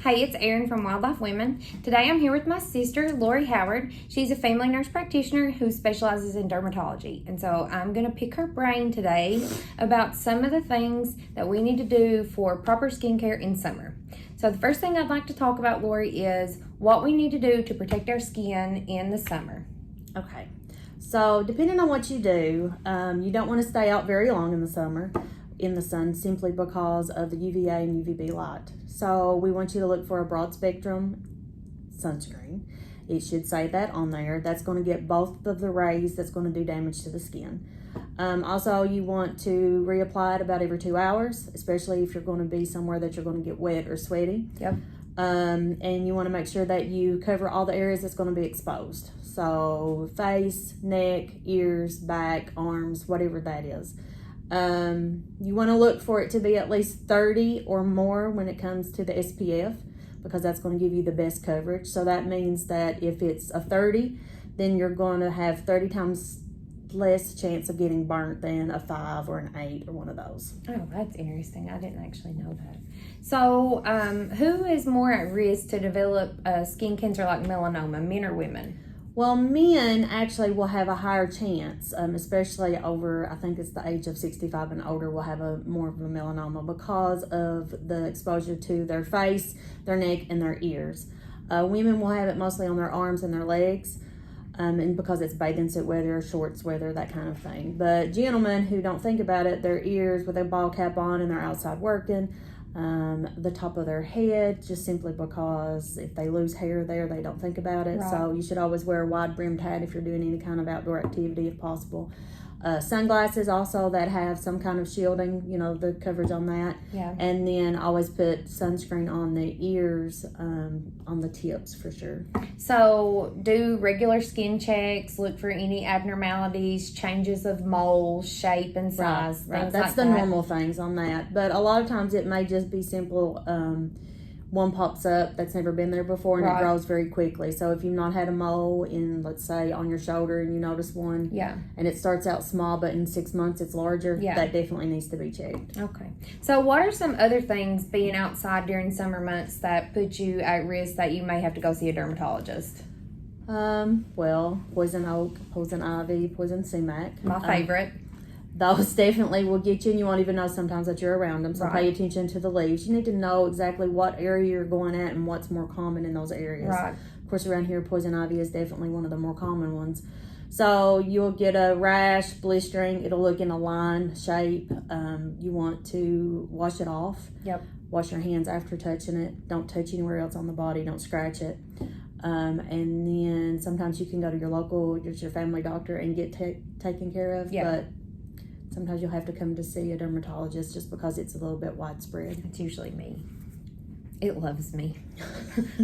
Hey, it's Erin from Wildlife Women. Today I'm here with my sister, Lori Howard. She's a family nurse practitioner who specializes in dermatology. And so I'm going to pick her brain today about some of the things that we need to do for proper skincare in summer. So the first thing I'd like to talk about, Lori, is what we need to do to protect our skin in the summer. Okay, so depending on what you do, you don't want to stay out very long in the summer in the sun simply because of the UVA and UVB light. So we want you to look for a broad spectrum sunscreen. It should say that on there. That's going to get both of the rays that's going to do damage to the skin. Also, you want to reapply it about every 2 hours, especially if you're going to be somewhere that you're going to get wet or sweaty. Yep. And you want to make sure that you cover all the areas that's going to be exposed. So face, neck, ears, back, arms, whatever that is. You want to look for it to be at least 30 or more when it comes to the SPF, because that's going to give you the best coverage. So that means that if it's a 30, then you're going to have 30 times less chance of getting burnt than a 5 or an 8 or one of those. Oh, that's interesting. I didn't actually know that. So who is more at risk to develop skin cancer like melanoma, men or women? Well, men actually will have a higher chance, especially over, I think it's the age of 65 and older, will have more of a melanoma because of the exposure to their face, their neck, and their ears. Women will have it mostly on their arms and their legs, and because it's bathing suit weather, shorts weather, that kind of thing. But gentlemen who don't think about it, their ears with a ball cap on and they're outside working, the top of their head, just simply because if they lose hair there, they don't think about it. Right. So you should always wear a wide brimmed hat if you're doing any kind of outdoor activity if possible. Sunglasses also that have some kind of shielding, the coverage on that. Yeah. And then always put sunscreen on the ears, on the tips for sure. So do regular skin checks, look for any abnormalities, changes of moles, shape and size. Right. That's the normal things on that. But a lot of times it may just be simple, one pops up that's never been there before and it grows very quickly. So if you've not had a mole in, let's say, on your shoulder and you notice one, and it starts out small but in 6 months it's larger, that definitely needs to be checked. Okay. So what are some other things being outside during summer months that put you at risk that you may have to go see a dermatologist? Well, poison oak, poison ivy, poison sumac. My favorite. Those definitely will get you, and you won't even know sometimes that you're around them. So pay attention to the leaves. You need to know exactly what area you're going at and what's more common in those areas. Right. Of course, around here, poison ivy is definitely one of the more common ones. So you'll get a rash, blistering. It'll look in a line shape. You want to wash it off. Yep. Wash your hands after touching it. Don't touch anywhere else on the body. Don't scratch it. And then sometimes you can go to your family doctor and get taken care of. Yeah. But sometimes you'll have to come to see a dermatologist just because it's a little bit widespread. It's usually me. It loves me.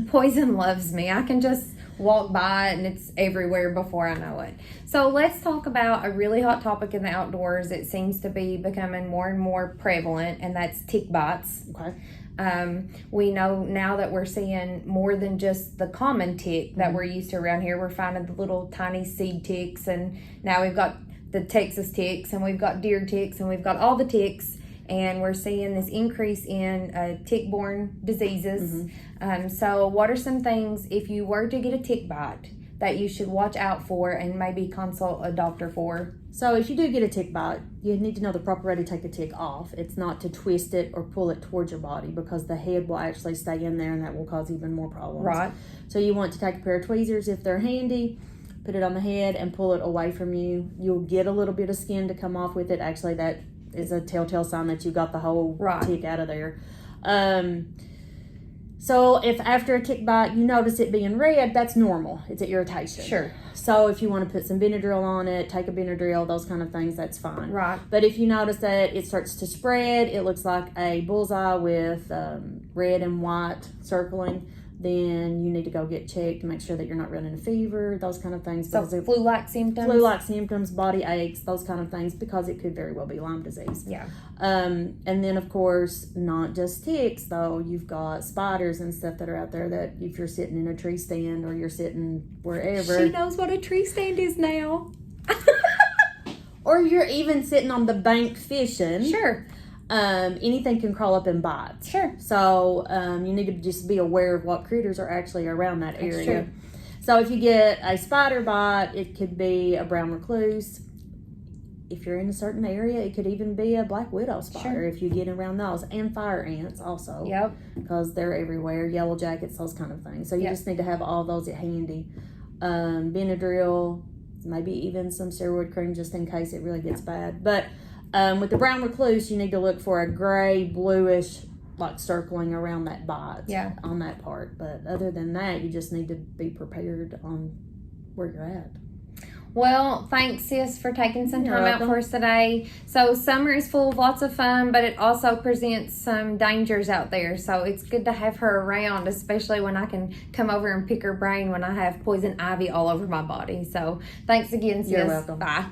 Poison loves me. I can just walk by it and it's everywhere before I know it. So let's talk about a really hot topic in the outdoors. It seems to be becoming more and more prevalent, and that's tick bites. Okay. We know now that we're seeing more than just the common tick that we're used to around here. We're finding the little tiny seed ticks, and now we've got the Texas ticks, and we've got deer ticks, and we've got all the ticks, and we're seeing this increase in tick-borne diseases. So what are some things, if you were to get a tick bite, that you should watch out for and maybe consult a doctor for? So if you do get a tick bite, you need to know the proper way to take the tick off. It's not to twist it or pull it towards your body, because the head will actually stay in there and that will cause even more problems. Right. So you want to take a pair of tweezers if they're handy, put it on the head and pull it away from you. You'll get a little bit of skin to come off with it. Actually, that is a telltale sign that you got the whole tick out of there. So if after a tick bite you notice it being red, that's normal. It's an irritation. Sure. So if you want to put some Benadryl on it, take a Benadryl, those kind of things, that's fine. Right. But if you notice that it starts to spread, it looks like a bullseye with red and white circling, then you need to go get checked to make sure that you're not running a fever, those kind of things. So flu-like symptoms? Flu-like symptoms, body aches, those kind of things, because it could very well be Lyme disease. Yeah. And then, of course, not just ticks, though. You've got spiders and stuff that are out there that if you're sitting in a tree stand or you're sitting wherever. She knows what a tree stand is now. Or you're even sitting on the bank fishing. Sure. anything can crawl up and bite. Sure. So you need to just be aware of what critters are actually around that That's area. true. So if you get a spider bite, it could be a brown recluse. If you're in a certain area, it could even be a black widow spider if you get around those. And fire ants also. Yep. Because they're everywhere. Yellow jackets, those kind of things. So you just need to have all those at handy. Benadryl, maybe even some steroid cream just in case it really gets bad. But with the brown recluse, you need to look for a gray, bluish, like circling around that bite on that part. But other than that, you just need to be prepared on where you're at. Well, thanks, sis, for taking some You're time out welcome. for us today. So summer is full of lots of fun, but it also presents some dangers out there. So it's good to have her around, especially when I can come over and pick her brain when I have poison ivy all over my body. So thanks again, sis. You're welcome. Bye.